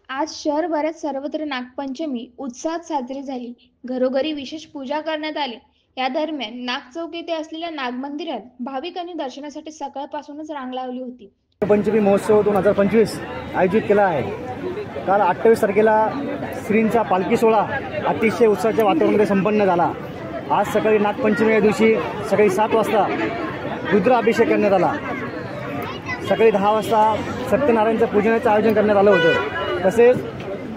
आज शहरभरात सर्वत्र नागपंचमी उत्साहात साजरी झाली. घरोघरी विशेष पूजा करण्यात आली. या दरम्यान नागचौक येथे असलेल्या नागमंदिरात भाविकांनी दर्शनासाठी सकाळपासूनच रांग लावली होती. पंचमी महोत्सव 2025 आयोजित केला आहे। काल 28 तारखेला श्रींचा पालखी सोहळा अतिशय उत्साहाच्या वातावरणामध्ये संपन्न झाला। आज सकाळी नागपंचमी या दिवशी सकाळी 7 वाजता रुद्राभिषेक करण्यात आला। सकाळी 10 वाजता सत्यनारायणच्या पूजनाचं आयोजन करण्यात आलं होतं। तसेच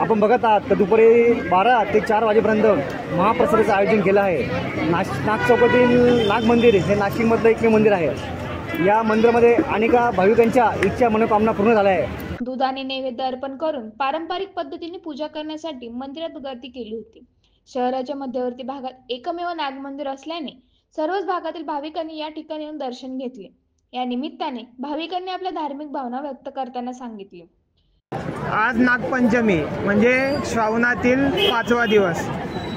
आपण बघत आहात तर दुपारी 12 ते 4 वाजेपर्यंत महाप्रसादाचं आयोजन केलं आहे। नागचौकातील नाग मंदिर हे नाशिकमधलं एकमेव मंदिर आहे। या मंदिरामध्ये अनेक भाविकांच्या इच्छा मनोकामना पूर्ण झाल्या आहेत। दूध आणि नैवेद्य अर्पण करून पारंपरिक पद्धतीने पूजा करण्यासाठी मंदिरात गर्दी केली होती। शहराच्या मध्यवर्ती भागात एकमेव नागमंदिर असल्याने सर्वच भागातील भाविकांनी या ठिकाणी येऊन दर्शन घेतले। या निमित्ताने भाविकांनी आपल्या धार्मिक भावना व्यक्त करताना सांगितले। आज नागपंचमी म्हणजे श्रावणातील 5वा दिवस।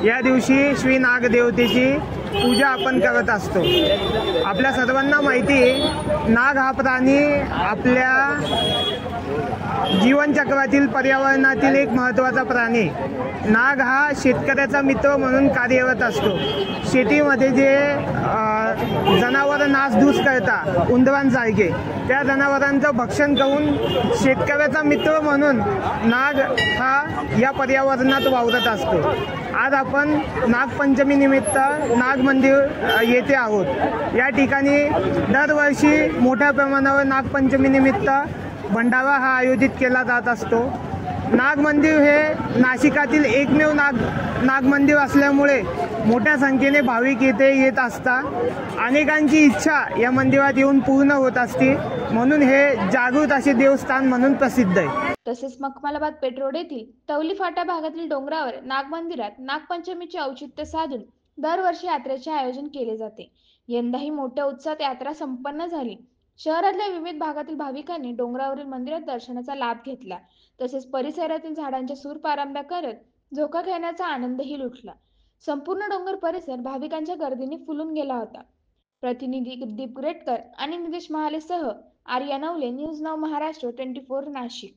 या दिवशी श्री नागदेवतेची पूजा आपण करत असतो। आपल्या सर्वांना माहिती आहे, नाग हा प्राणी आपल्या जीवनचक्रातील पर्यावरणातील एक महत्त्वाचा प्राणी। नाग हा शेतकऱ्याचा मित्र म्हणून कार्यरत असतो। शेतीमध्ये जे जनावर नासधूस करतात उंदरांसारखे, त्या जनावरांचं भक्षण करून शेतकऱ्याचा मित्र म्हणून नाग हा या पर्यावरणात वावरत असतो। आज आपण नागपंचमी निमित्त नाग मंदिर येथे आहोत। या ठिकाणी दरवर्षी मोठ्या प्रमाणावर नागपंचमी निमित्त भंडारा हा आयोजित केला जात असतो। नाग मंदिर हे नाशिकातील एकमेव नाग मंदिर असल्यामुळे मोठ्या संख्येने भाविक येथे येत असतात। अनेकांची इच्छा या मंदिरात येऊन पूर्ण होत असते, म्हणून हे जागृत असे देवस्थान म्हणून प्रसिद्ध आहे। तसेच मखमालाबाद पेठरोड येथील तवली फाटा भागातील डोंगरावर नागमंदिरात नागपंचमीचे औचित्य साधून दरवर्षी यात्रेचे आयोजन केले जाते। यंदाही मोठ्या उत्साहात यात्रा संपन्न झाली। शहरातल्या विविध भागातील भाविकांनी डोंगरावरील मंदिरात दर्शनाचा लाभ घेतला। तसेच परिसरातील झाडांच्या सूरपारंब्या करत झोका खेळण्याचा आनंदही लुटला। संपूर्ण डोंगर परिसर भाविकांच्या गर्दीने फुलून गेला होता। प्रतिनिधी दीप ग्रेटकर आणि निदेश महालेसह आर्या नवले, न्यूज नाऊ महाराष्ट्र 24 नाशिक।